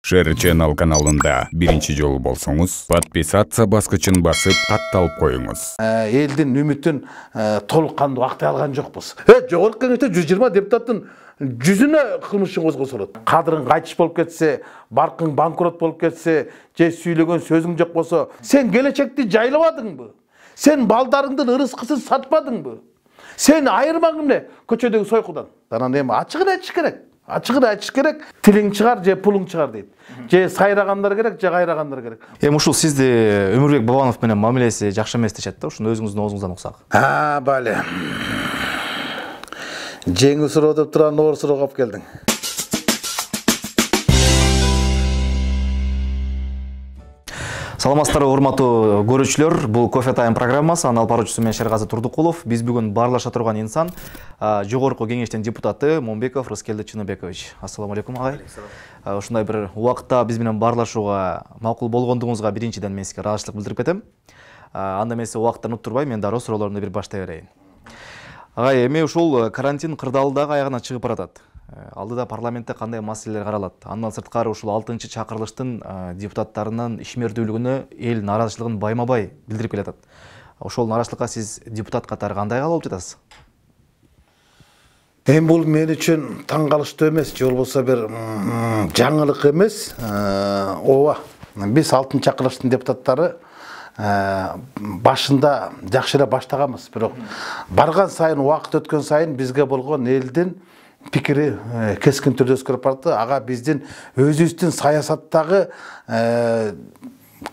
Share Channel каналында биринчи жолу болсоңуз, подписаться баскычын басып, катталып коюңуз. Элдин үмүтүн толук кандуу актай алган жокпуз. Жогорку кеңеште 120 депутаттын жүзүнө кылмыш ишин козгосолот. Кадырың кайтыш болуп кетсе, баркың банкрот болуп кетсе, же сүйлөгөн сөзүң жок болсо, сен келечекти жайлабадыңбы? Сен балдарыңдын ырыскысын сатпадыңбы? Сен айырмаң эмне көчөдөгү сойкудан? Анан эми ачыгын айтыш керек. Ачыгын айтыш керек. Тилиң чыгар же пулуң чыгар дейт. Же сайрагандар керек, же кайрагандар керек. Эми ушул сизди Өмүрбек Бабанов менен мамилеси жакшы эмес дешет да, ушуну өзүңүздүн оозуңуздан уксак. Бале. Жеңил суроо деп турган оор суроого алып келдиң. Саламатсыздарбы, урматтуу көрүүчүлөр. Бул Кофе Тайм программасы. Анын алып баруучусу мен Шергази Турдукулов. Биз бүгүн баарлаша турган инсан жогорку кеңештин депутаты Момбеков Рыскелди Чыныбекович. Ассаламу алейкум, агай. Ушундай бир убакытта биз менен баарлашууга макул болгондугуңузга биринчиден мен сизге ыраазычылык билдирип кетем. Анда мен сизди убакытты унуттурбай, мен дароо суроолорумду бир баштай берейин. Агай, эми ушул карантин кырдаалы дагы аягына чыгып баратат. Алдыда парламентте кандай маселелер каралат? Андан сырткары ушул 6-чы чакырылыштын депутаттарынын ишмердүүлүгүнө эл нааразычылыгын байма-бай билдирип келатат. Ошол нааразычылыкка сиз депутат катары кандай кабыл алып жатасыз? Эми бул мен үчүн таң калыштуу эмес, же болбосо бир жаңылык эмес. Ооба, биз 6-чы чакырылыштын депутаттары башында жакшы эле баштаганбыз, бирок барган сайын, убакыт өткөн сайын бизге болгон элдин пикири кескин түрдө өзгөрүп барды. Ага биздин өзүбүздүн саясаттагы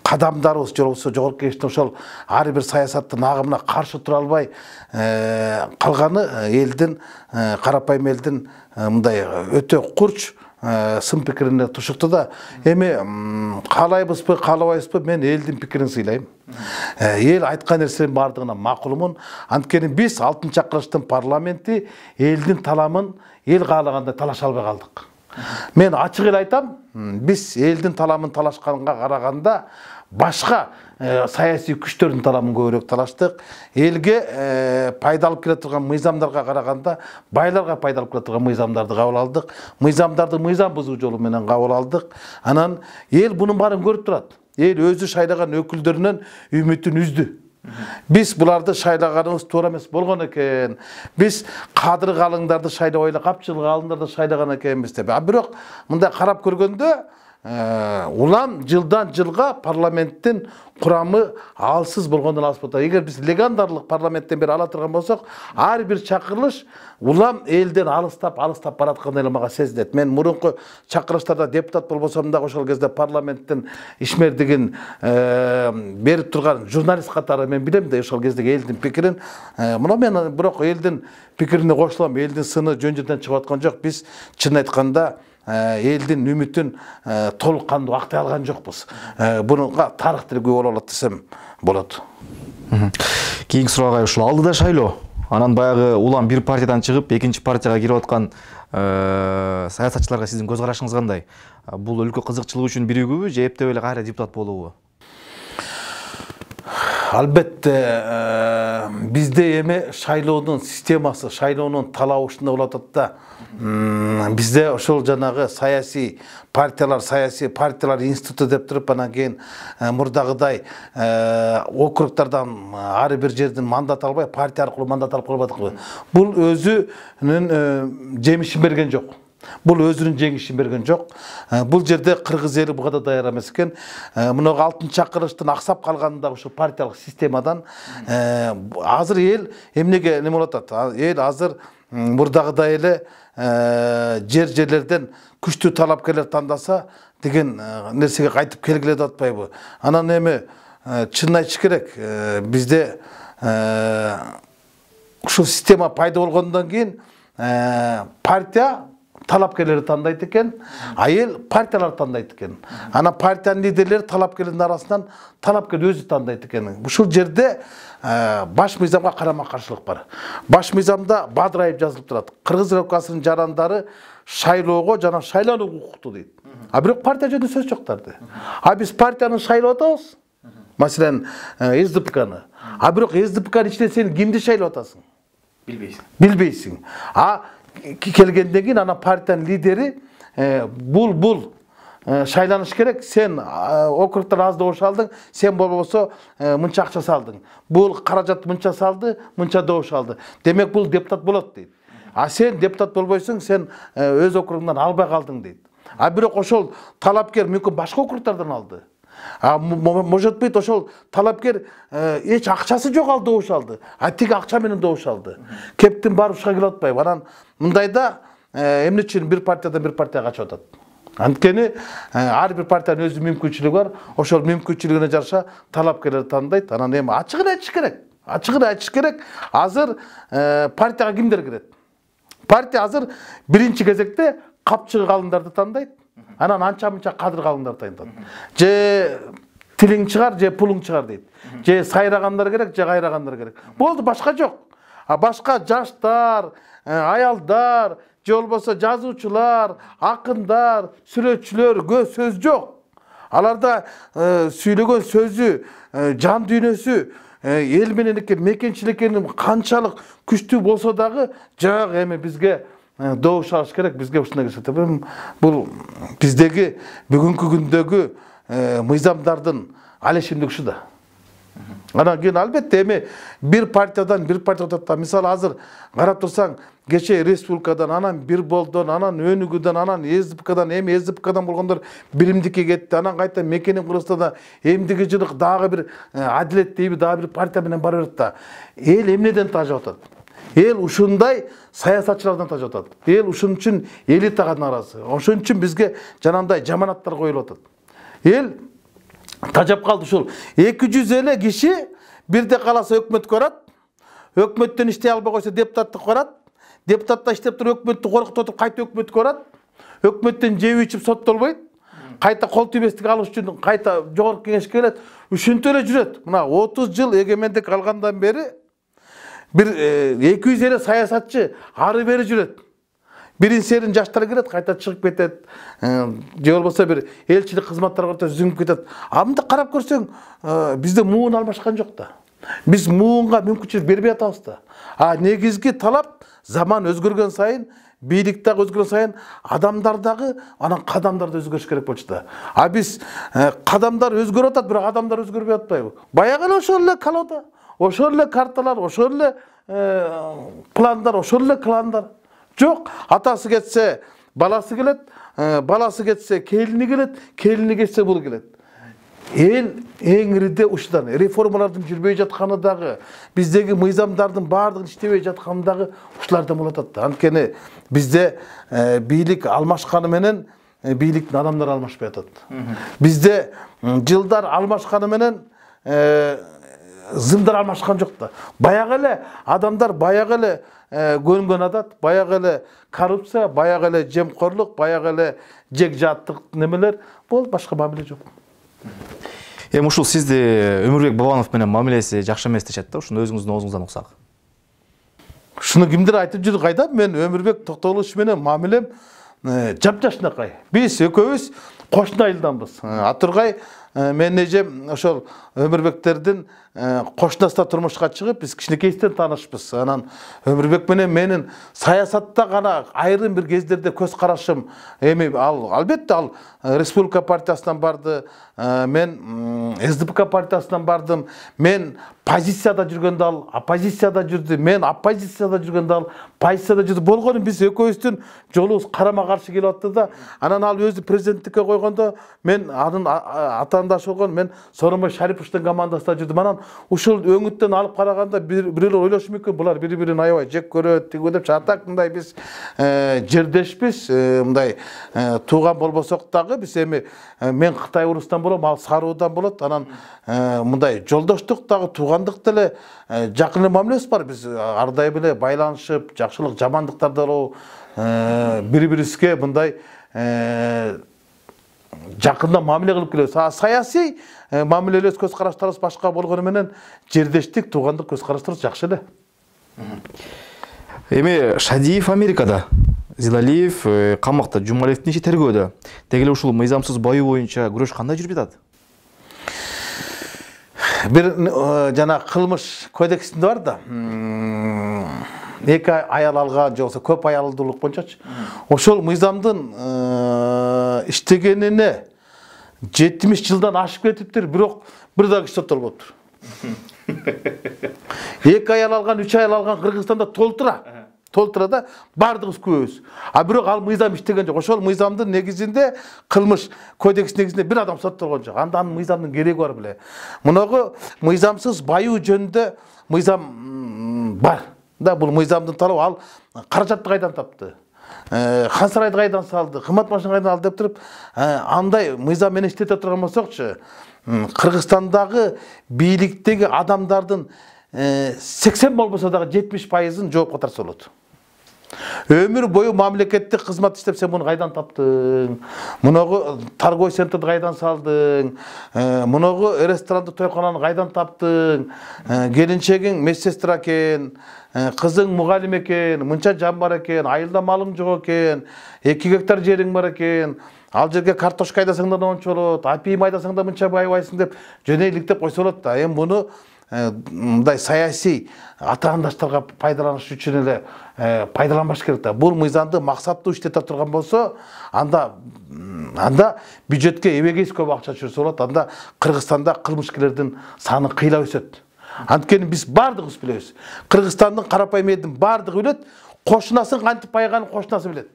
кадамдарыбыз, же болбосо жогорку кеңештин ошол ар бир саясаттын агымына каршы тура албай калганы элдин, карапайым элдин мындай өтө курч сын пикирине тушукту да. Эми каалайбызбы, каалабайбызбы, мен элдин пикирин сыйлайм. Эл айткан нерсенин бардыгына макулмун. Анткени биз 6-чы чакырылыштын парламенти элдин таламын эл каалагандай талаша албай калдык. Мен ачык эле айтам, биз элдин таламын талашканга караганда башка саясий күчтөрдүн таламын көбүрөөк талаштык. Элге пайда алып келе турган мыйзамдарга караганда байларга пайда алып келе турган мыйзамдарды кабыл алдык. Мыйзамдарды мыйзам бузуу жолу менен кабыл алдык. Анан эл бунун баарын көрүп турат. Эл өзү шайлаган өкүлдөрүнөн үмүтүн үздү. Биз буларды шайлаганыбыз туура эмес болгон экен. Биз кадыр калыңдарды шайлабай эле капчылык алымдарды шайлаган экенбиз деп. Бирок мындай карап көргөндө улам жылдан жылга парламенттин курамы алсыз болгондон алыс болот. Эгер биз легендарлык парламенттен бери ала турган болсок, ар бир чакырылыш улам элден алыстап бараткандай эле мага сезилет. Мен мурунку чакырылыштарда депутат болбосом дагы ошол кезде парламенттин ишмердигин берип турган журналист катары мен билем да ошол кездеги элдин пикирин. Мына мен бирок элдин пикирине кошулам. Элдин сыны жөн жерден чыгып аткан жок. Биз чын айтканда элдин үмүтүн толук кандуу актай алган жокпуз. Буга тарых тил күбө боло алат десем болот. Кийинки суроого ушул алдыда шайлоо. Анан баягы улам бир партиядан чыгып, экинчи партияга кирип аткан саясатчыларга сиздин көз карашыңыз кандай? Бул өлкө кызыкчылыгы үчүн биригүүбү же эптеп эле кайра депутат болуубу? Албетте бизде эми шайлоонун системасы, шайлоонун талабы ушундай болуп атат да. Бизде ошол жанагы саясий партиялар институту деп туруп, анан кийин мурдагыдай округтардан ар бир жерден мандат албай, партия аркылуу мандат алып калбадыкпы. Бул өзүнүн жемишин берген жок. Бул өзүнүн жеңишин берген жок. Бул жерде кыргыз эли буга да даяр эмес экен. Мына 6-чы чакырылыштын аксап калганында ошо партиялык системадан азыр эл эмнеге неме болуп атат? Эл азыр мурдагыдай эле жерлерден күчтүү талапкерлер тандаса деген нерсеге кайтып келгиле деп атпайбы? Анан эми чынын айтыш керек, бизде ушул система пайда болгондон кийин партия талапкерлерди тандайт экен, эл партиялар тандайт экен. Ана партиянын лидерлери талапкерлердин арасынан талапкер өзү тандайт экен. Ушул жерде баш мыйзамга карама-каршылык бар. Баш мыйзамда бадырайып жазылып турат. Кыргыз Республикасынын жарандары шайлоого жана шайланууга укуктуу дейт. Бирок партия жөнүндө сөз жок тарды. Биз партияны шайлап атабыз. Маселен, СДПКны. Бирок СДПКнын ичинен сен кимди шайлап атасың? Билбейсиң. Келгенден кийин ана партиянын лидери бул шайланыш керек. Сен округтан аз добуш алдың, сен болбосо мынча акча салдың. Бул каражат мынча салды, мынча добуш алды. Демек бул депутат болот дейт. А сен депутат болбойсуң, сен өз округуңдан албай калдың дейт. А бирок ошол талапкер мүмкүн башка округтардан алды. Может быть, ошол талапкер эч акчасы жок ал добуш алды. А тиги акча менен добуш алды. Кептин барып ушка келип атпайбы. Анан мындайда эмне үчүн бир партиядан бир партияга качып атат? Анткени ар бир партиянын өзү мүмкүнчүлүгү бар. Ошол мүмкүнчүлүгүнө жараша талапкерлерди тандайт. Анан эми ачыгын айтыш керек. Ачыгын айтыш керек. Азыр партияга кимдер кирет? Партия азыр биринчи кезекте капчыгы калымдарды тандайт. Анан анча-мынча кадыр калымдар тандайт. Же тилиң чыгар, же пулуң чыгар дейт. Же сайрагандар керек, же кайрагандар керек. Болду, башка жок. А башка жаштар, аялдар, же болбосо жазуучулар, акындар, сүрөтчүлөр сөз жок. Аларда сүйлөгөн сөзү, жан дүйнөсү, эл менен мекенчиликтерин канчалык күчтүү болсо дагы жак эми бизге добуш алыш керек, бизге ушундай көрсөтөт. Бул биздеги бүгүнкү күндөгү мыйзамдардын алешимдиги ушу да. Анан кийин албетте эми бир партиядан бир партияга өтөт. Мисалы азыр карап турсаң, кече республикадан, анан бир болдон, анан өнүгүүдөн, анан СДПКдан, эми СДПКдан болгондор биримдикке кетти. Анан кайта мекенин курулса да эмдиги жылы дагы бир адилет дейби, дагы бир партия менен бара берет да. Эл эмнеден тажап атат? Эл ушундай саясатчылардан тажап атат. Эл ушун үчүн элитага нааразы. Ошон үчүн бизге жанагындай жаманаттар коюлуп атат. Эл тажап калды ушул 200 эле киши бирде каласа өкмөткө барат. Өкмөттөн иштей албай койсо депутаттыкка барат. Депутатта иштеп туруп өкмөттү коркутуп кайта өкмөткө барат. Өкмөттөн жеп ичип соттолбойт. Кайта кол тийбестик алыш үчүн кайта жогорку кеңешке келет. Ушинтип эле жүрөт. Мына 30 жыл эгемендик алгандан бери бир 200 эле саясатчы ары бери жүрөт. Бирин серин жаштар кирет, кайта чыгып кетет. Же болбосо бир элчилик кызматтарга өтө зүңүп кетет. А мындай карап көрсөң, бизде муун алмашкан жок да. Биз муунга мүмкүнчүлүк бербей атабыз да. А негизги талап заман өзгөргөн сайын, бийлик дагы өзгөргөн сайын, адамдар дагы, анан кадамдар да өзгөрүш керек болчу да. А биз кадамдар өзгөрүп атат, бирок адамдар өзгөрбөй атпайбы? Баягы эле ошол эле колода, ошол эле карталар, ошол эле пландар, ошол эле кландар. Жок, атасы кетсе, баласы келет, баласы кетсе, келини келет, келини кетсе, бул келет. Эл эң ириде ушудан реформалардын жүрбөй жатканы дагы, биздеги мыйзамдардын баардыгын иштебей жатканы дагы ушулардан болуп атат. Анткени бизде бийлик алмашканы менен бийликтин адамдары алмашпай атат. Бизде жылдар алмашканы менен зымдар алмашкан жок да. Баягы эле адамдар, баягы эле көнгөн адат, баягы эле коррупция, баягы эле жемкорлук, баягы эле жекжаттык немелер, бул башка мамиле жок. Эми ушул сизди Өмүрбек Бабанов менен мамилеси жакшы эмес дешет да, ушуну өзүңүздүн оозуңуздан уксак. Шуну кимдир айтып жүрдү кайда? Мен Өмүрбек Токтогулович менен мамилем жапжашынакай. Биз экөөбүз кошуна айылданбыз. Атургай мен эжем ошол Өмүрбектердин кошунасында турмушка чыгып, биз кичинекейден таанышпыз. Анан Өмүрбек менен менин саясатта гана айрым бир кездерде көз карашым, эми ал албетте ал Республика партиясынан барды, мен СДПК партиясынан бардым, мен позицияда жүргөндө ал оппозицияда жүрдү, мен оппозицияда жүргөндө ал позицияда жүрдү. Болгону биз экөөбүздүн жолубуз карама каршы келип атты да. Анан ал өзү президенттикке койгондо мен анын атаандаш болгон, мен Сооронбай Шариповичтин командасында жүрдүм. Анан ушул өңүттөн алып караганда бирөө ойлошу мүмкүн, булар бири-бирин аябай жек көрөт, тиги деп чатак, мындай биз жердешпиз, мындай тууган болбосок дагы биз эми мен Кытай урустан болом, ал Саруудан болот. Анан мындай жолдоштук дагы, туугандык деле жакын мамилебиз бар. Биз ар дайым эле байланышып, жакшылык, жамандыктарды бири-бирибизге мындай жакында мамиле кылып келебиз. Саясий мамилелес көз караштарыбыз башка болгону менен жердештик, туугандык көз караштарыбыз жакшы эле. Эми Шадиев Америкада, Зилалиев камакта, Жумалиевдин иши тергөөдө. Деги эле ушул мыйзамсыз баю боюнча күрөш кандай жүрүп жатат? Бир жана кылмыш кодексинде бар да. эки аял алган же болбосо көп аялдуулук боюнчачы ошол мыйзамдын иштегенине 70 жылдан ашып кетиптир, бирок бир дагы соттолбоптур. 2 аял алган, 3 аял алган Кыргызстанда толтура да бардыгыбыз күбөбүз. А бирок ал мыйзам иштеген жок. Ошол мыйзамдын негизинде, кылмыш кодекс негизинде бир адам соттолгон жок. Анда анын мыйзамдын кереги бар беле. Мунагы мыйзамсыз баюу жөнүндө мыйзам бар. Да бул мыйзамдын талабы, ал каражатты кайдан тапты? Хан сарайды кайдан салды? Кымбат машина кайдан алды деп туруп, андай мыйзам менен иштете турган болсокчу, Кыргызстандагы бийликтеги адамдардын 80 болбосо дагы 70%-ын жоопко тартса болот. Өмүр бою мамлекеттик кызмат иштеп сен муну кайдан таптың? Муногу торговый центрди кайдан салдың? Муногу ресторанды, тойконаны кайдан таптың? Келинчегиң медсестра экен, кызың мугалим экен, мынча жан бар экен, айылда малың жок экен, 2 гектар жериң бар экен, ал жерге картошка айдасаң да монча болот, апийим айдасаң да мынча байбайсың деп жөнөйлүк койсо болот да. Эми муну мындай саясий атаандаштарга пайдаланыш үчүн эле пайдаланбаш керек да. Бул мыйзамды максаттуу иштете турган болсо, анда бюджетке эбегейс көп акча чөйсө болот. Анда Кыргызстанда кылмышкерлердин саны кыйла өсөт. Анткени биз бардыгыбыз билебиз. Кыргызстандын карапайым элдин бардыгы билет, кошунасын кантип байыганын кошунасы билет.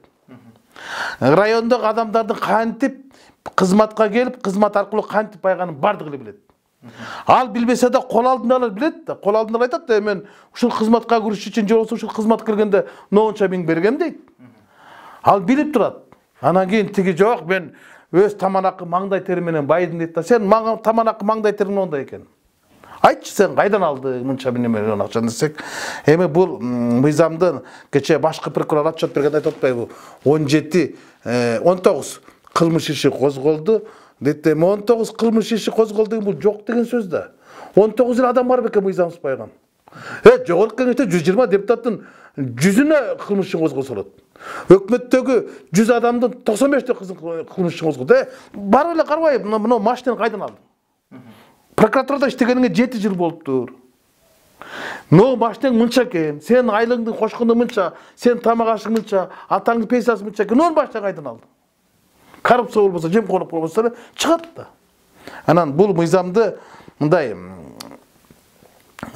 Райондогу адамдардын кантип кызматка келип, кызмат аркылуу кантип байыганын бардыгы эле билет. Ал билбесе да кол алдындагылар билет да. Кол алдындагылар айтат да, мен ушул кызматка кириш үчүн же болбосо ушул кызмат киргенде монча миң бергем дейт. Ал билип турат. Анан кийин тиги жок, мен өз таманакы маңдай тери менен байдым дейт да. Сен таманакы маңдай териң ондай экен. Айтчы, сен кайдан алдың мынча миллион акчаны десек. Эми бул мыйзамдын кече башкы прокурор отчет бергенде айтып атпайбы? 19 кылмыш иши козголду. Дейт, 19 кылмыш иши козголду деген бул жок деген сөз да. 19 эл адам бар бекен мыйзамсыз байган. Жогорку кеңеште 120 депутаттын 100-үнө кылмыш ишин козголсо болот. Өкмөттөгү 100 адамдын 95-те кылмыш ишин козголду. Барып эле карабай, мына машинаны кайдан алдың? Прокуратурада иштегениңе 7 жыл болуптур. Но машинаң мынча экен, сен айлыгыңды кошкондо мынча, сен тамак ашың мынча, атаңдын пенсиясы мынча экен, но машина кайдан алдың? Коррупция болбосо, жемкорлук болбосо чыгат да. Анан бул мыйзамды мындай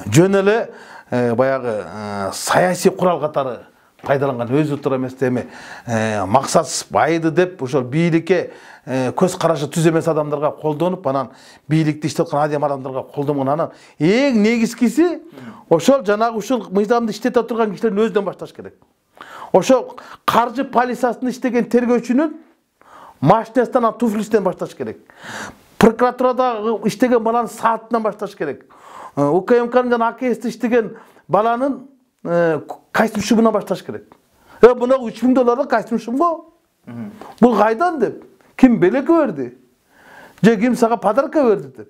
жөн эле баягы саясий курал катары пайдаланган, өзү тура эмес эми максатсыз байды деп ошол бийликке көз карашы түз эмес адамдарга колдонуп, анан бийликти иштеп аткан адем адамдарга колдонгон. Анан эң негизгиси ошол жанагы ушул мыйзамды иштете турган кишилердин өзүнөн башташ керек. Ошол каржы полициясында иштеген тергөөчүнүн машинасынан, туфлисинен башташ керек. Прокуратурада иштеген баланын саатынан башташ керек. УКМКнын АКС'те иштеген баланын костюм шубунан башташ керек. Мына $3000 костюм шуб го? Бул кайдан деп? Ким белекке берди? Же ким сага подарка берди деп?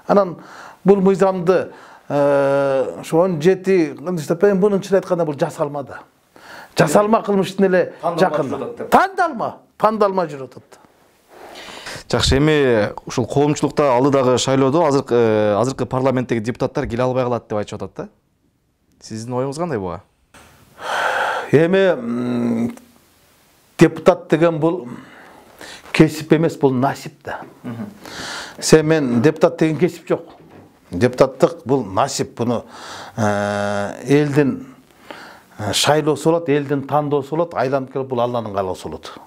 Анан бул мыйзамды ошо 17 кылмыштапен бунун чын айтканда бул жасалма да. Жасалма кылмыштын эле жакын. Тандалма жүрүп атат. Жакшы, эми ушул коомчулукта алдыдагы шайлоодо азыркы парламенттеги депутаттар келе албай калат деп айтып атат да. Сиздин оюңуз кандай буга? Эми депутат деген бул кесип эмес, бул насип да. Мен депутат деген кесип жок. Депутаттык бул насип. Буну элдин шайлоосу болот, элдин тандоосу болот, айланып келип бул Алланын каалоосу болот.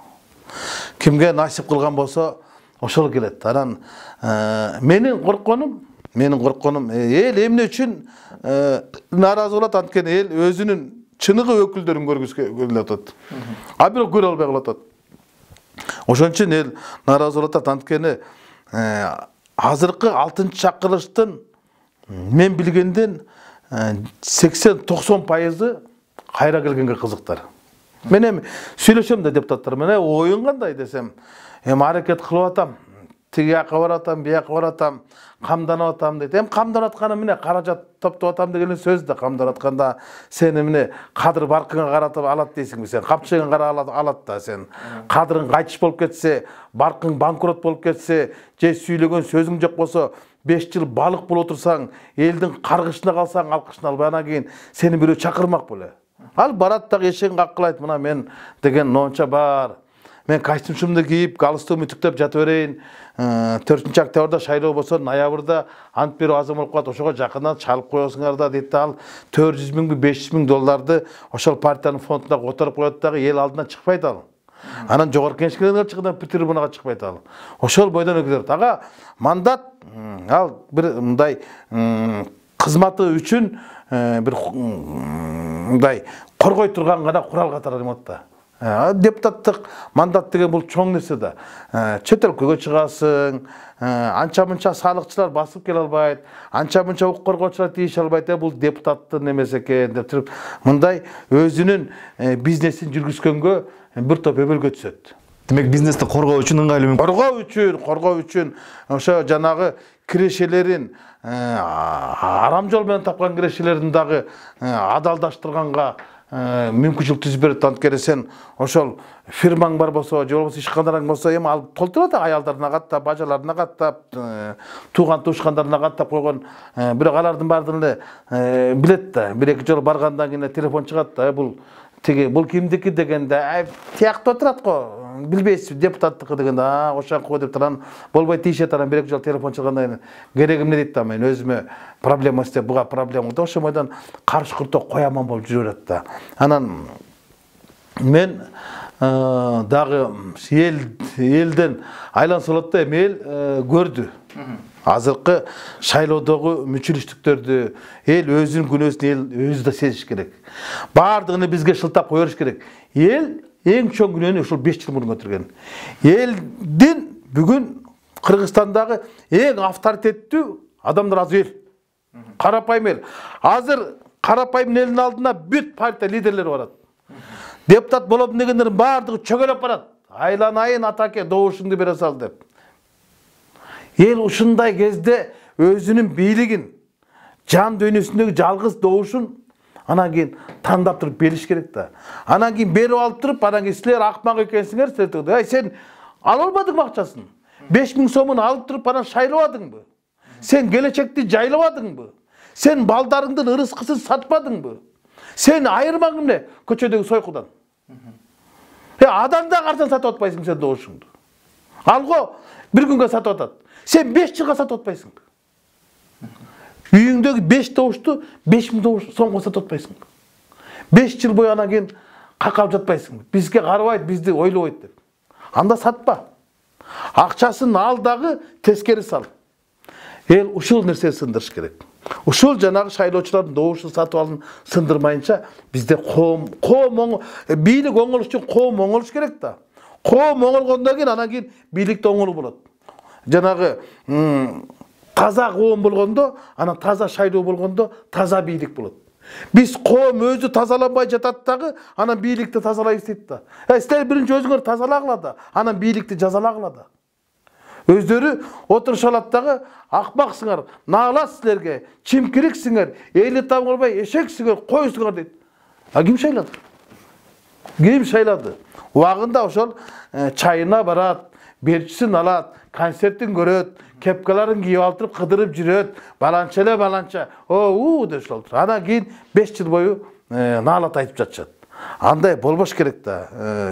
Кимге насип кылган болсо ошол келет. Анан менин коркконум эл эмне үчүн нааразы болот, анткени эл өзүнүн чыныгы өкүлдөрүн көргүзгө атат. А бирок көрө албай калат. Ошон үчүн эл нааразы болот, анткени азыркы 6-чакырылыштын мен билгенден 80-90% кайра келгенге кызыктар. Мен эми сүйлөшөм да депутаттар менен, оюң кандай десем, эми аракет кылып атам, тиги жака баратам, бияка баратам, камданып атам дейт. Эми камданып атканым эмне, каражат топтоп атам деген сөз да. Камданып атканда сен эмне кадыр баркыңа каратып алат дейсиңби? Сен капчыгыңа карап алат да. Сен кадырың кайтыш болуп кетсе, баркың банкрот болуп кетсе, же сүйлөгөн сөзүң жок болсо, 5 жыл балык болуп отурсаң, элдин каргышына калсаң, алкышына албай, анан кийин сени бирөө чакырмак беле. Ал барат дагы эшегин каккылайт, мына мен деген нонча бар. Мен костюмчумду кийип, галстугумду үтүктөп жатып берейин. 4-октябрда шайлоо болсо, ноябрда ант берүү азыр болуп калат. Ошого жакындан чалып коесуңар да дейт. Ал 400 миң, 500 миң долларды ошол партиянын фондуна которуп коет дагы, эл алдына чыкпайт ал. Анан жогорку кеңешке чыккандан трибунага чыкпайт ал. Ошол бойдон өкүлдөр. Ага мандат ал бир мындай кызматы үчүн бир мындай коргой турган гана курал катары эмот да. Депутаттык мандат деген бул чоң нерсе да. Чет өлкөгө чыгасың, анча-мынча салыкчылар басып келе албайт, анча-мынча укук коргоочулар тийише албайт, бул депутаттын немеси экен деп туруп, мындай өзүнүн бизнесин жүргүзгөнгө бир топ өбөлгө түшөт. Демек бизнести коргоо үчүн ыңгайлуу коргоо үчүн ошо жанагы кирешелерин арам жол менен тапкан кирешелерин дагы адалдаштырганга мүмкүнчүлүк түзүп берет. Анткени сен ошол фирмаң бар болсо, же болбосо ишканаң болсо, эми ал толтурат аялдарына каттап, бажаларына каттап, тууган туушкандарына каттап койгон. Бирок алардын баардыгын эле билет да. Бир-эки жолу баргандан кийин телефон чыгат да, бул кимдики дегенде, тиякта отурат го, билбейсиз, депутаттыкы дегенде, ошоңко деп туран болбойт тийишет. Анан бир-эки жолу телефон чыггандан кийин кереги эмне дейт да, мен өзүмө проблема істеп, буга проблема да, ошо бойдон каршы курток кояман болуп жүрө берет да. Анан мен дагы элден айланса болот да, эми эл көрдү. Азыркы шайлоодогу мүчүлүштүктөрдү эл өзүнүн күнөөсүн эл өзү да сезиш керек. Бардыгын бизге шылтап кое бериш керек. Эл эң чоң күнөөнү ушул 5 жыл мурун көтөргөн. Элдин бүгүн Кыргызстандагы эң авторитеттүү адамдар азыр эл. Карапайым эл. Азыр карапайым элдин алдына бүт партия лидерлери барат. Депутат болом дегендердин бардыгы чөгөлөп барат. Айланайын атаке, добушуңду бере сал деп. Ел ушундай кезде өзүнүн бийлигин, жан дүйнөсүндөгү жалгыз добушун анан кийин тандап туруп бериш керек да. Анан кийин берип алып туруп, анан кийин силер акмак экенсиңер, силер сен ала албадыңбы акчасын? 5000 сомун алып туруп анан шайлабадыңбы? Сен келечекти жайлабадыңбы? Сен балдарыңдын ырыскысын сатпадыңбы? Сен айырмаң эмне көчөдөгү сойкудан? Адамда карсан сатып атпайсың сен добушуңду. Алго бир күнгө сатып атат. Sen 5 жылга сатып атпайсың. Үйүңдөгү 5 добушту 5000 сомго сатып атпайсың. 5 жыл бою анан кийин какалып жатпайсың. Бизге карабайт, бизди ойлобойт деп. Анда сатпа. Акчасын ал дагы тескери сал. Эл ушул нерсени сындырыш керек. Ушул жанагы шайлоочулардын добушун сатып алын сындырмайынча бизде бийлик оңолуш үчүн коом оңолуш керек да. Коом оңолгондон кийин анан кийин бийлик да оңолуу болот. Жанагы таза коом болгондо, анан таза шайлоо болгондо таза бийлик болот. Биз коом өзү тазаланбай жатат дагы, анан бийликти тазалайбыз дейт да. Силер биринчи өзүңөр тазалагыла да, анан бийликти жазалагыла да. Өздөрү отуруш алат дагы, акмаксыңар, наалат силерге, чимкириксиңер, элди табылбай эшексиңер, койсуңар дейт. Ким шайлады? Ким шайлады? Убагында ошол чайына барат, берчисин алат, концертин көрөт, кепкаларын кийип алып туруп кыдырып жүрөт, баланча эле баланча, деп отур. Анан кийин 5 жыл бою наалат айтып жатышат. Андай болбош керек да.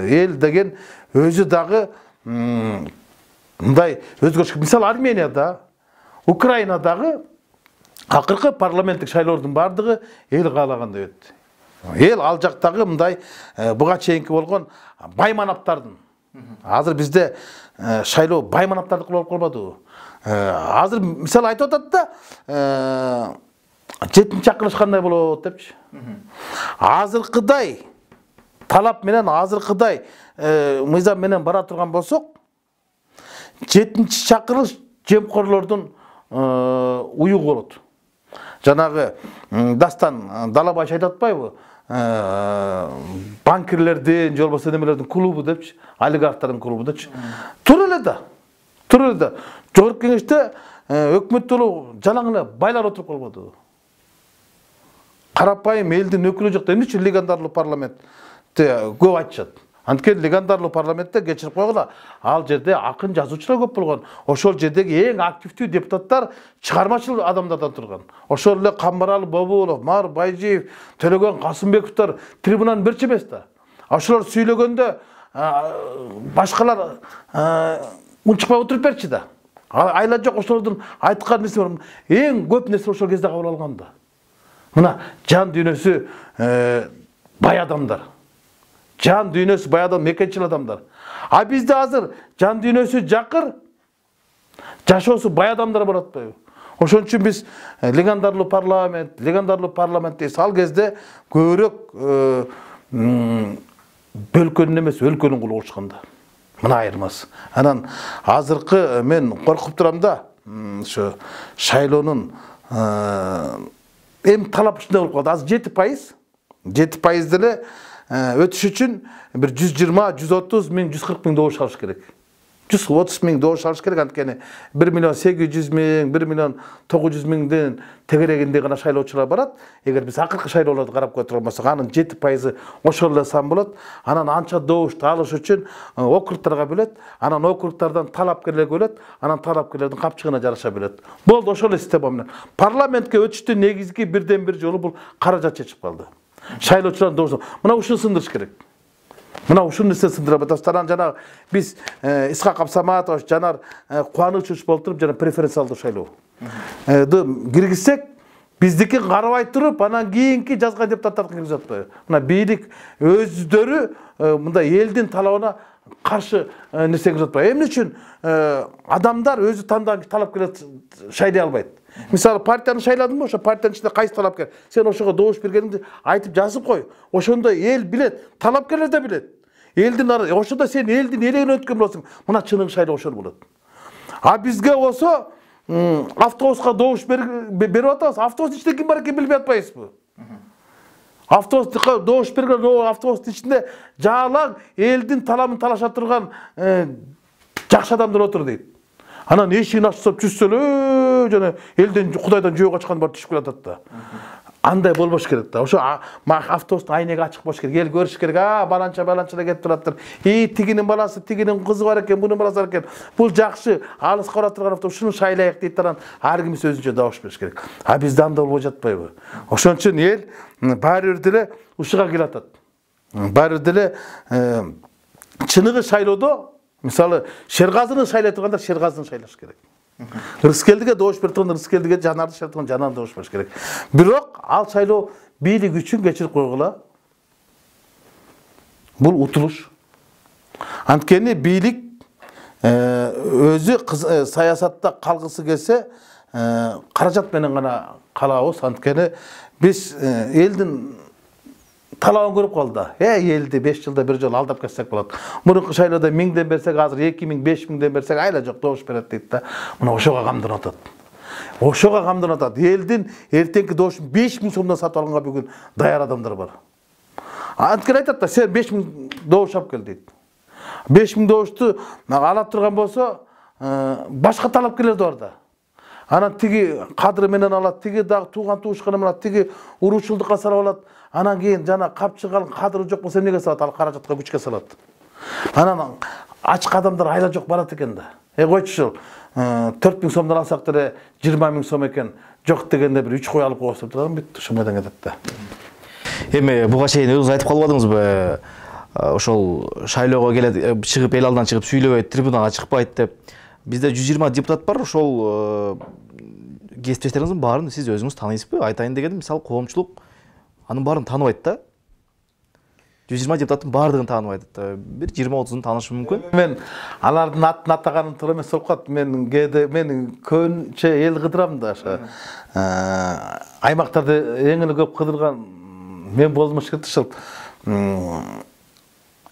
Эл деген өзү дагы мындай өзгөрүш. Мисалы Арменияда, Украинадагы акыркы парламенттик шайлоодун бардыгы эл каалагандай өттү. Эл ал жактагы мындай буга чейинки болгон байманаптардын. Азыр бизде шайлоо байманаптардыкы болуп калбадыбы? Азыр мисалы айтып атат да, 7-чакырыш кандай болот депчи. Азыркыдай талап менен, азыркыдай мыйзам менен бара турган болсок, 7-чакырыш жемкорлордун уюгу болот. Жанагы Дастан Далабаев айтып атпайбы? Банкирлердин, же болбосо немелердин клубу депчи, олигархтардын клубу депчи. Тур эле да. Жогорку кеңеште өкмөттөлү жалаң эле байлар отуруп калбады. Карапайым элдин өкүлү жок, эмне үчүн легендарлуу парламентте көп айтышат. Анткени легендарлуу парламентте кечирип койгула, ал жерде акын жазуучулар көп болгон. Ошол жердеги эң активдүү депутаттар чыгармачыл адамдардан турган. Ошол эле Камбаралы Бобулов, Мар Байжиев, Төлөгөн Касымбековдор трибунанын берчи эмес да. Ошолор сүйлөгөндө башкалар унчукпай отуруп берчи да. Айла жок, ошолордун айткан нерсе бар. Эң көп нерсе ошол кезде кабыл алган да. Мына жан дүйнөсү бай адамдар. Жан дүйнөсү бай адам, мекенчил адамдар. А бизде азыр жан дүйнөсү жакыр, жашоосу бай адамдар болуп атпайбы? Ошон үчүн биз легендарлуу парламент дейбиз. Ал кезде көбүрөөк бөлкөнүн эмес, өлкөнүн кулу болушканда. Мына айырмасы. Анан азыркы мен коркуп турам да, ошо шайлоонун эми талап ушундай болуп калды. Азыр 7% деле өтүш үчүн бир 120-130 миң, 140 миң добуш алыш керек. 130 миң добуш алыш керек, анткени 1 миллион 800 миң, 1 миллион 900 миңден тегерегинде гана шайлоочулар барат. Эгер биз акыркы шайлоолорду карап көтөрө алмасак, анын 7% ошол эле сан болот. Анан анча добушту алыш үчүн округтарга бөлөт, анан округтардан талапкерлер бөлөт, анан талапкерлердин капчыгына жараша бөлөт. Болду, ошол эле система менен. Парламентке өтүштүн негизги бирден бир жолу бул каражат чечип калды. Шайлоочулардын добушу. Мына ушуну сындырыш керек. Мына ушуну нерсе сындырып атабыз. Анан жанагы биз Исхак Абсаматов, Жанар Кубанычевич болуп туруп, жана преференциалдуу шайлоо киргизсек, биздики карабай туруп, анан кийинки жазган депутаттарды киргизип атпайбы? Мына бийлик өздөрү мындай элдин талабына каршы нерсе киргизип атпайбы? Эмне үчүн адамдар өзү тандаган талапкерлерди шайлай албайт? Мисалы, партияны шайладыңбы, ошо партиянын ичинде кайсы талапкер, сен ошого добуш бергениңди айтып жазып кой. Ошондо эл билет, талапкерлер да билет. Элдин ошондо сен элдин элегин өткөн болосуң. Мына чыныгы шайлоо ошол болот. А бизге болсо автобуска добуш берип атабыз. Автобустун ичинде ким бар экенин билбей атпайбызбы? Автобуска добуш берген автобустун ичинде жалаң элдин талабын талаша турган жакшы адамдар отур дейт. Анан эшигин ачсап түшсө эле жана элден Кудайдан жөө качкан бар түшүп келатат да. Андай болбош керек да. Ошо автобустун айнеги ачык болуш керек. Эл көрүш керек. Баланча эле кетип тураттыр. Тигинин баласы, тигинин кызы бар экен, бунун баласы бар экен. Бул жакшы, алыска бара турган автобус, ушуну шайлайык дейт. Анан ар кимис өзүнчө добуш бериш керек. А бизде андай болбой жатпайбы? Ошон үчүн эл баары бир деле ушуга келатат. Баары бир деле чыныгы шайлоодо, мисалы, Шергазыны шайлай турганда Шергазыны шайлаш керек. Рыскелдиге добуш берип турганда Рыскелдиге, Жанарды шайлай турганда Жанарды добуш бериш керек. Бирок ал шайлоо бийлик үчүн кечирип койгула. Бул утулуш. Анткени бийлик өзү саясатта калгысы келсе, каражат менен гана калабыз. Анткени биз элдин талабын көрүп калды. Элди 5 жылда бир жолу алдап кетсек болот. Мурунку шайлоодо 1000ден берсек, азыр 2000, 5000ден берсек, айла жок добуш берет дейт да. Мына ошого камданып атат. Ошого камданып атат. Элдин эртеңки добушун 5000 сомдон сатып алганга бүгүн даяр адамдар бар. Анткени айтат да, сен 5000 добуш алып кел дейт. 5000 добушту ала турган болсо, башка талапкерлер да бар да. Анан тиги кадыры менен алат, тиги дагы тууган туушканы менен алат, тиги уруучулдукка салып алат. Анан кийин жана капчыган кадыры жок болсо эмнеге салат? Ал каражатка күчкө салат. Анан ачык адамдар айла жок барат экен да. Койчу, 4000 сомдон алсак деле 20 000 сом экен. Жок дегенде бир 3 кой алып койсоп турган бүт ошо майдан кетет да. Эми буга чейин өзүңүз айтып калбадыңызбы? Ошол шайлоого келет, чыгып эл алдына чыгып сүйлөбөйт, трибунага чыкпайт деп. Бизде 120 депутат бар, ошол кесиптештериңиздин баарын сиз өзүңүз тааныйсызбы? Айтайын дегеним, мисалы, коомчулук анын баарын тааныбайт да. 120 депутаттын баардыгын тааныбайт. Бир 20-30-ун таанышы мүмкүн. Мен алардын атын атаганым туура эмес болуп калат. Мен көбүнчө эл кыдырам да, ошо аймактарды эң эле көп кыдырган мен болмош керек ошол.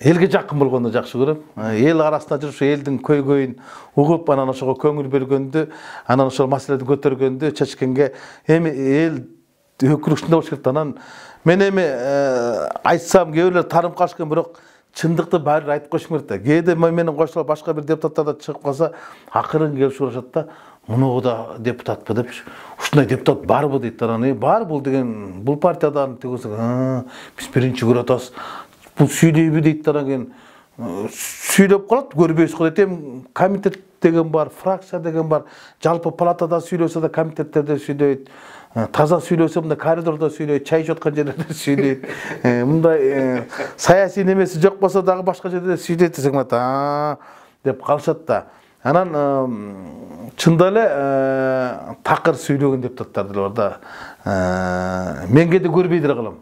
Элге жакын болгондо жакшы көрөм. Эл арасында жүрүп, элдин көйгөйүн угуп, анан ошого көңүл бөлгөндү, анан ошол маселени көтөргөндү, чечкенге эми эл өкүлүктүндө болуш керек. Анан мен эми айтсам кээ бирлер таанып калышкан, бирок чындыкты баары айтып коюш керек да. Кээде менен кошулуп башка бир депутаттар да чыгып калса, акырын келип сурашат да, мунуу да депутатпы деп, ушундай депутат барбы дейт. Анан бар бул деген, бул партиядан дегенсек, биз биринчи көрүп атабыз. Бул сүйлөйбү дейт. Анан кийин сүйлөп калат, көрбөйсүз калат. Эми комитет деген бар, фракция деген бар. Жалпы палатада сүйлөсө да комитеттерде сүйлөйт. Таза сүйлөсө мында коридордо сүйлөйт, чай ичип аткан жерлерде сүйлөйт. Мындай саясий немеси жок болсо дагы башка жерде сүйлөйт десең деп калышат да. Анан чында эле такыр сүйлөгөн депутаттар деле бар да. Мен кээде көрбөй деле калам.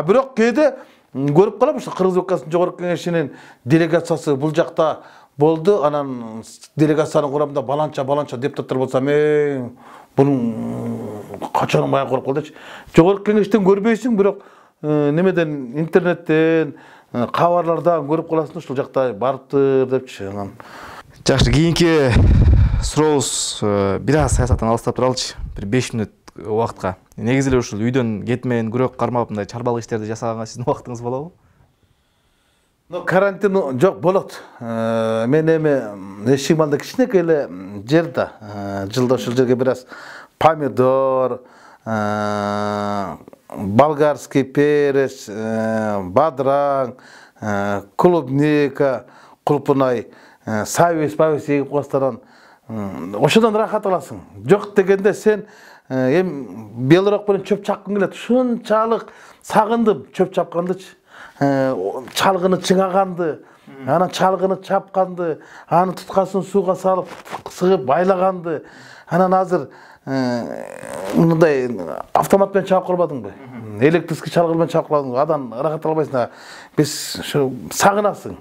Бирок кээде көрүп калам, ушу Кыргыз Республикасынын жогорку кеңешинин делегациясы бул жакта болду. Анан делегациянын курамында баланча депутаттар болсо, мен бунун качан мага коруп калдычы. Жогорку кеңештен көрбөйсүң, бирок немеден, интернеттен, кабарлардан көрүп каласың, ушул жакта барыптыр депчи. Жакшы, кийинки сурообуз бир аз саясаттан алыстап туралычы. Бир 5 мүнөт убакытка. Негизи эле ушул үйдөн кетмейин, күрөк кармап мындай чарбалык иштерди жасаганга сиздин убактыңыз болобу? Карантин жок болот. Мен эми эшигималда кичинекей эле жер да. Жылда ушул жерге бир аз помидор, болгарский перец, бадыраң, клубника, кулпунай, савис егип коюштардан ошодон рахат аласың. Жок дегенде сен эми белорок менен чөп чапкың келет. Ушунчалык сагындым чөп чапкандычы. Чалгыны чыңаганды, анан чалгыны чапканды, аны туткасын сууга салып, сыгып байлаганды. Анан азыр мындай автомат менен чаап калбадыңбы? Электрический чалгы менен чаап калбадыңбы? Адан рахат албайсың. Биз ушу сагынасың.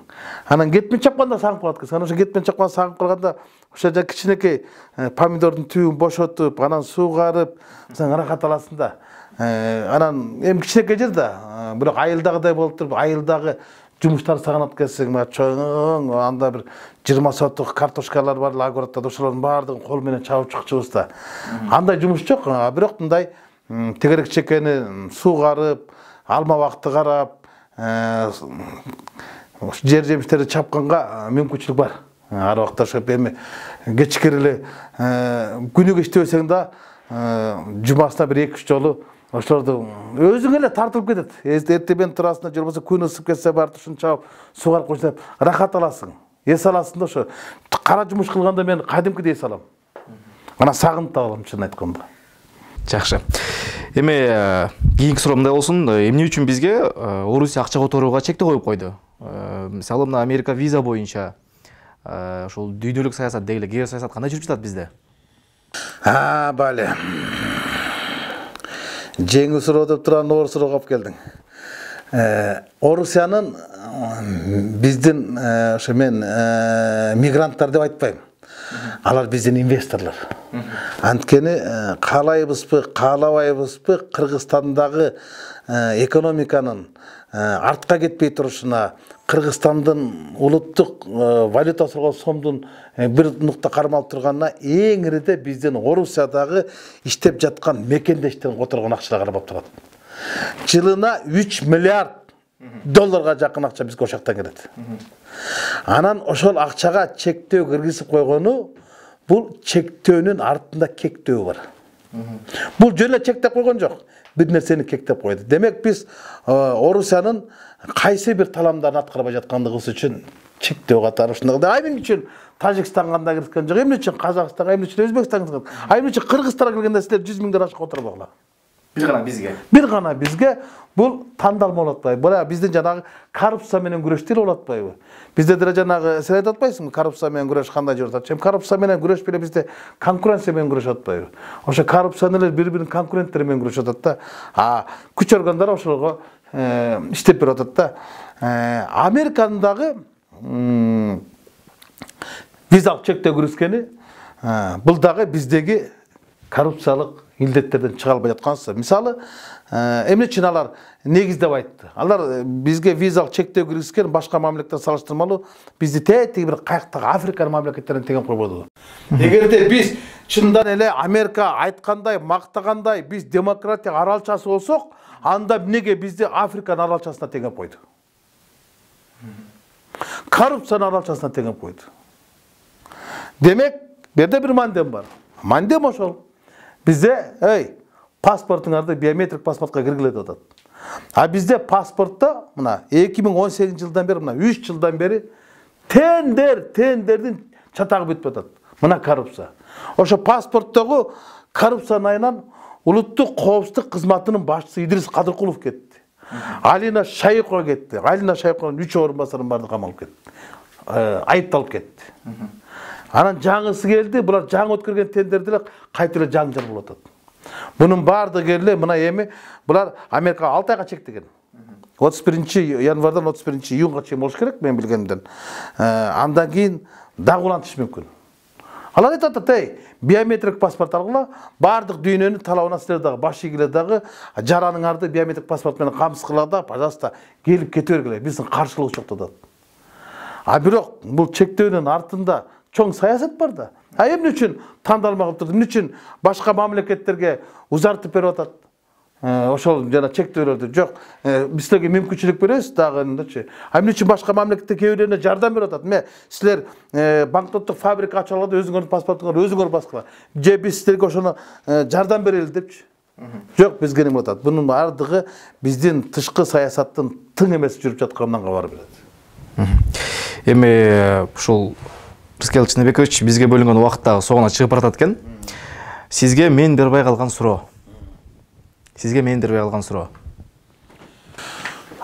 Анан кетмен чапканда сагынып калат экенсиң. Анан ошо кетмен чапканда сагынып калганда ошо жа кичинекей помидордун түбүн бошотуп, анан суугарып, сен рахат аласың да. Анан эми кичинекей жер да, бирок айылдагыдай болуп туруп, айылдагы жумуштар сагынат экенсиң. Чоң анда бир 20 соток картошкалар бар, огороддо ошолордун баардыгын кол менен чабып чыкчубуз да. Андай жумуш жок, бирок мындай тегерек чекени суугарып, алма бакты карап, жер жемиштерди чапканга мүмкүнчүлүк бар. Ар убакта ошо эми кечкири эле күнүгө иштебесең да жумасына бир 2-3 жолу ошолорду өзүң эле тартылып кетет. Эртемен турасында же болбосо күн ысып кетсе барып ушуну чабып суугарып койсоң рахат аласың. Эс аласың да ошо. Кара жумуш кылганда мен кадимкидей эс алам. Анан сагынып да алам, чын айтканда. Жакшы. Эми кийинки суроо мындай болсун. Эмне үчүн бизге Орусия акча которууга чектөө коюп койду? Мисалы, мына Америка виза боюнча ошол дүйнөлүк саясат дегиле, геосаясат кандай жүрүп жатат бизде? Бале. Жеңил суроо деп турган оор суроого алып келдиң. Орусиянын биздин ошо мен мигранттар деп айтпайм. Алар биздин инвесторлор. Анткени каалайбызбы, каалабайбызбы, Кыргызстандагы экономиканын артка кетпей турушуна, Кыргызстандын улуттук валютасы болгон сомдун бир нукта кармалып турганына эң ириде биздин Орусиядагы иштеп жаткан мекендештерин которгон акчалар кармап турат. Жылына 3 миллиард долларга жакын акча бизге ошоктон келет. Анан ошол акчага чектөө киргизип койгону, бул чектөөнүн артында кектөө бар. Бул жөн эле чектеп койгон жок, бир нерсени кектеп койду. Демек биз Орусиянын кайсы бир таламдарын аткарбай жаткандыгыбыз үчүн чектөө катары ушундый. Эмне үчүн Тажикстан кандай кирген жок, эмне үчүн Казакстан, эмне үчүн Өзбекстан кирген, эмне үчүн Кыргызстанга киргенде силер 100 миңден ашык отурбагыла. Бир гана бизге бул тандалма болуп атпайбы? Бала биздин жанагы коррупция менен күрөш деле болуп атпайбы? Бизде деле жанагы сен айтып атпайсыңбы, коррупция менен күрөш кандай жүрүп атат? Чем коррупция менен күрөш беле бизде конкуренция менен күрөш атпайбы? Ошо коррупциянын бири-биринин конкуренттери менен күрөшүп атат да. Күч органдары ошого иштеп берип атат да. Американын визалык чектөө киргизгени бул дагы биздеги коррупциялык илдеттерден чыга албай жаткансыз. Мисалы, эмне үчүн алар негиздеп айтты? Алар бизге визалык чектөө киргизген башка мамлекеттер салыштырмалуу бизди тетиги бир каяктагы Африка мамлекеттеринен теген койбоду. Эгерде биз чындан эле Америка айткандай, мактагандай биз демократия аралчасы болсок, анда эмнеге бизди Африканын аралчасына теңеп койду? Коррупциянын аралчасына теңеп койду. Демек, берде бир мандем бар. Мандем ошол. Bizde, паспортыңарды биометрик паспортқа кіргіледі атат. А бізде паспортта мына 2018 жылдан бері, мына 3 жылдан бері тендердің чатағы бітіп жатады. Мына коррупция. Ошо паспорттағы коррупцияны айынан Улуттук коопсуздук кызматынын башчысы Идрис Кадыркулов кетти. Алина Шайыкова кетти. Алина Шайыкованын 3 орунбасарын барды камалып кетти. Айыпталып кетти. Анан жаңысы келди, булар жаңы өткөргөн тендерди эле кайта эле жаңжар болуп атат. Бунун баардыгы эле мына эми булар Америкага 6 айга чектеген. 31 январдан 31 июнга чейин болуш керек мен билгенден. Андан кийин дагы улантыш мүмкүн. Алар айтат, биометрик паспорт аркылуу баардык дүйнөнүн талабына силер дагы баш ийгиле дагы жараныңарды биометрик паспорт менен камсыз да, пожалуйста, келип кете бергиле. Биздин каршылык жок дедат. А бирок бул чектөөнүн артында чоң саясат бар да. Эмне үчүн тандалмагып турду? Эмне үчүн башка мамлекеттерге узартып берип атат? Ошол жана чектөөлөрдү жок, биз силерге мүмкүнчүлүк беребиз дагычы. Эмне үчүн башка мамлекетте кээ-бирлерине жардам берип атат? Ме силер банкноттук фабрика ачып алганда өзүңөрдүн паспортуңарды өзүңөр баскыла. Же биз силерге ошону жардам берели депчи. Жок, бизге эме атат. Бунун бардыгы биздин тышкы саясаттын тың эмес жүрүп жатканынан кабар берет. Эми ушул Рыскел Чыныбекович бизге бөлүнгөн убакыттагы соңуна чыгып баратат экен. Сизге мен бербей калган суроо.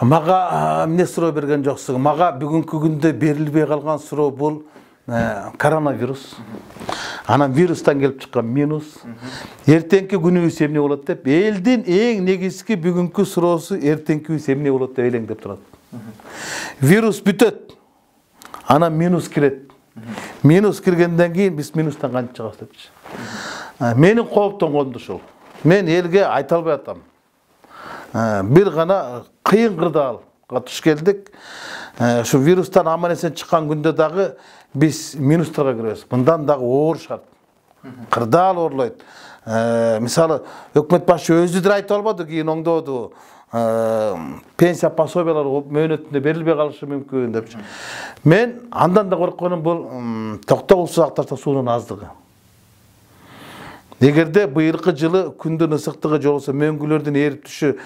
Мага эмне суроо берген жоксуң? Мага бүгүнкү күндө берилбей калган суроо бул коронавирус. Анан вирустан келип чыккан минус. Эртеңки күнүбүз эмне болот деп, элдин эң негизги бүгүнкү суроосу эртеңкибиз эмне болот деп элеңдеп турат. Вирус бүтөт. Анан минус кирет. Минус киргенден кийин биз минустан кантип чыгабыз депчи. Менин кооптонгондо ушул. Мен элге айта албай атам. Бир гана кыйын кырдаалга туш келдик. Шу вирустан аман-эсен чыккан күндө дагы биз минустарга киребиз. Мындан дагы оор шарт. Кырдаал ooрлойт. Мисалы, өкмөт башы өзү деле айта албады, кийин оңдоду. Пенсия пособиялары мөөнөтүндө берилбей калышы мүмкүн депчи. Мен андан да коркконум бул токтогулсуз актарча суунун аздыгы. Эгерде быйылкы жылы күндүн ысыктыгы же болбосо мөңгүлөрдүн эрип түшү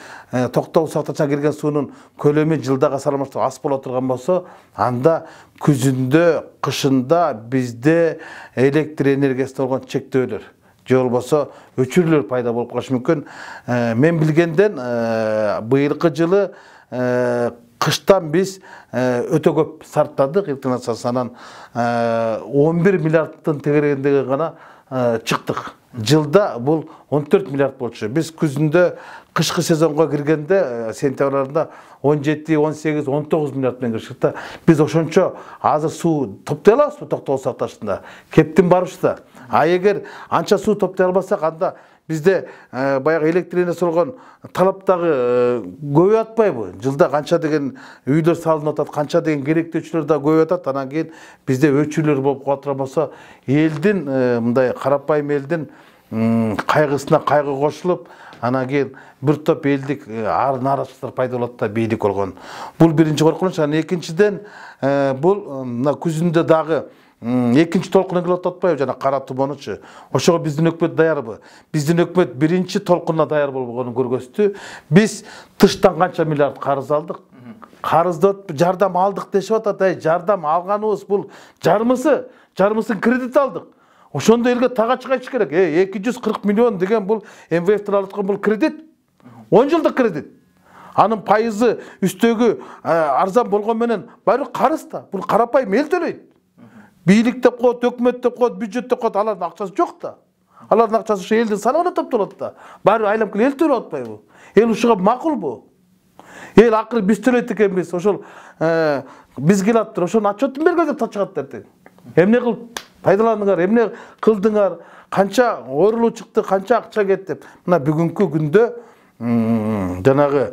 токтогулсуз актарча кирген суунун көлөмү жылдага салыштырмалуу аз боло турган болсо, анда күзүндө, кышында бизде электр энергиясына болгон чектөөлөр же болбосо өчүрүүлөр пайда болуп калышы мүмкүн. Мен билгенден быйылкы жылы кыштан биз өтө көп сарптадык, илтиматсанан 11 миллиардтын тегерегиндеги гана чыктык. Жылда бул 14 миллиард болчу. Биз күзүндө кышкы сезонго киргенде сентябрь айында 17, 18, 19 миллиард менен киришти. Биз ошончо азыр суу топтой алабызбы токтогулсуз актарчында? Кептин барышта. А эгер анча суу топтой албасак, анда бизде баягы электр энергиясы болгон талаптагы көбөйүп атпайбы? Жылда канча деген үйлөр салынып атат, канча деген керектүүчүлөр да көбөйүп атат. Анан кийин бизде өчүрүүлөр болуп калат болсо, элдин мындай карапайым элдин кайгысына кайгы кошулуп, анан кийин бир топ элдик нааразычылыктар пайда болот да бийлик болгон. Бул биринчи коркунуч. Анан экинчиден бул мына күзүндө дагы экинчи толкун келип атпайбы, жана кара тумоонучу. Ошого биздин өкмөт даярбы? Биздин өкмөт биринчи толкунга даяр болгонун көргөздү. Биз тыштан канча миллиард карыз алдык. Карызды жардам алдык дешип атат. Жардам алганыбыз бул жарымысын кредит алдык. Ошондо элге тага чыгыш керек. 240 миллион деген бул МВФтен алып аткан бул кредит. 10 жылдык кредит. Анын пайызы үстөгү арзан болгон менен баары карыз да. Бул карапайым эл төлөйт. Бийлик деп коет, өкмөт деп коет, бюджет деп коет, алардын акчасы жок да. Алардын акчасы ушу элдин салыгына топтолот да. Баары айлап келип эл төлөп атпайбы? Эл ушуга макулбу? Эл акыры биз төлөйт экенбиз. Ошол биз келаптыр, ошонун отчетун бергиле деп тачыгат эртең. Эмне кылып пайдаландыңар, эмне кылдыңар, канча оорулуу чыкты, канча акча кетти. Мына бүгүнкү күндө жанагы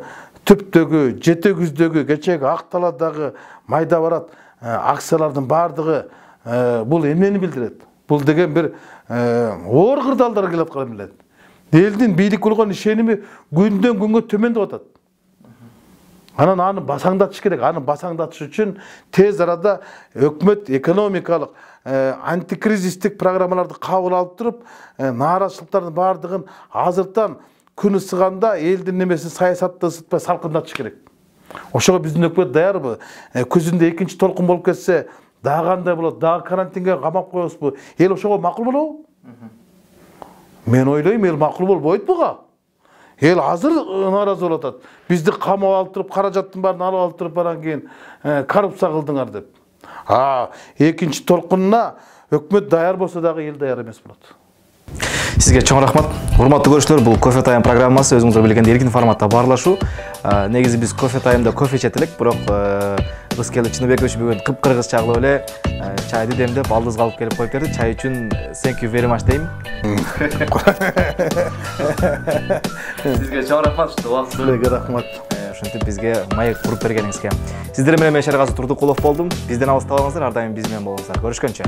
түптөгү, жете күздөгү, кечеги Акталадагы майда барат акциялардын бардыгы бул эмнени билдирет? Бул деген бир оор кырдаалдар келип атканын билет. Элдин бийлик болгон ишеними күндөн күнгө төмөндөп атат. Анан аны басаңдатыш керек. Аны басаңдатыш үчүн тез арада өкмөт экономикалык антикризистик программаларды кабыл алып туруп, нааразычылыктардын бардыгын азыртан күн ысыганда элдин немесин саясатты ысытпай салкындатыш керек. Ошого биздин өкмөт даярбы? Күзүндө экинчи толкун болуп кетсе, дагы кандай болот? Дагы карантинге камап коебузбу? Эл ошого макул болобу? Мен ойлойм, эл макул болбойт буга. Эл азыр наразы болуп атат. Бизди камап алып туруп, каражаттын баарын алып алып туруп баран кийин коррупция кылдыңар деп. Экинчи толкунуна өкмөт даяр болсо дагы эл даяр эмес болот. Сизге чоң рахмат. Урматтуу көрүүчүлөр, бул Кофе Тайм программасы өзүңүздөр билгендей эркин форматта баарлашуу. Негизи биз Кофе Таймда кофе ичет элек, бирок Рыскелди Чыныбекович бүгүн кыпкыргыз чагылып эле чайды демдеп, алдызга алып келип коюп берди. Чай үчүн thank you very much дейм. Сизге чоң рахмат, Сизге рахмат. Ошентип бизге маек куруп бергениңизге. Сиздер менен мен Шергази Турдукулов болдум. Бизден алыстабаңыздар, ар дайым биз менен болуңуздар. Көрүшкөнчө.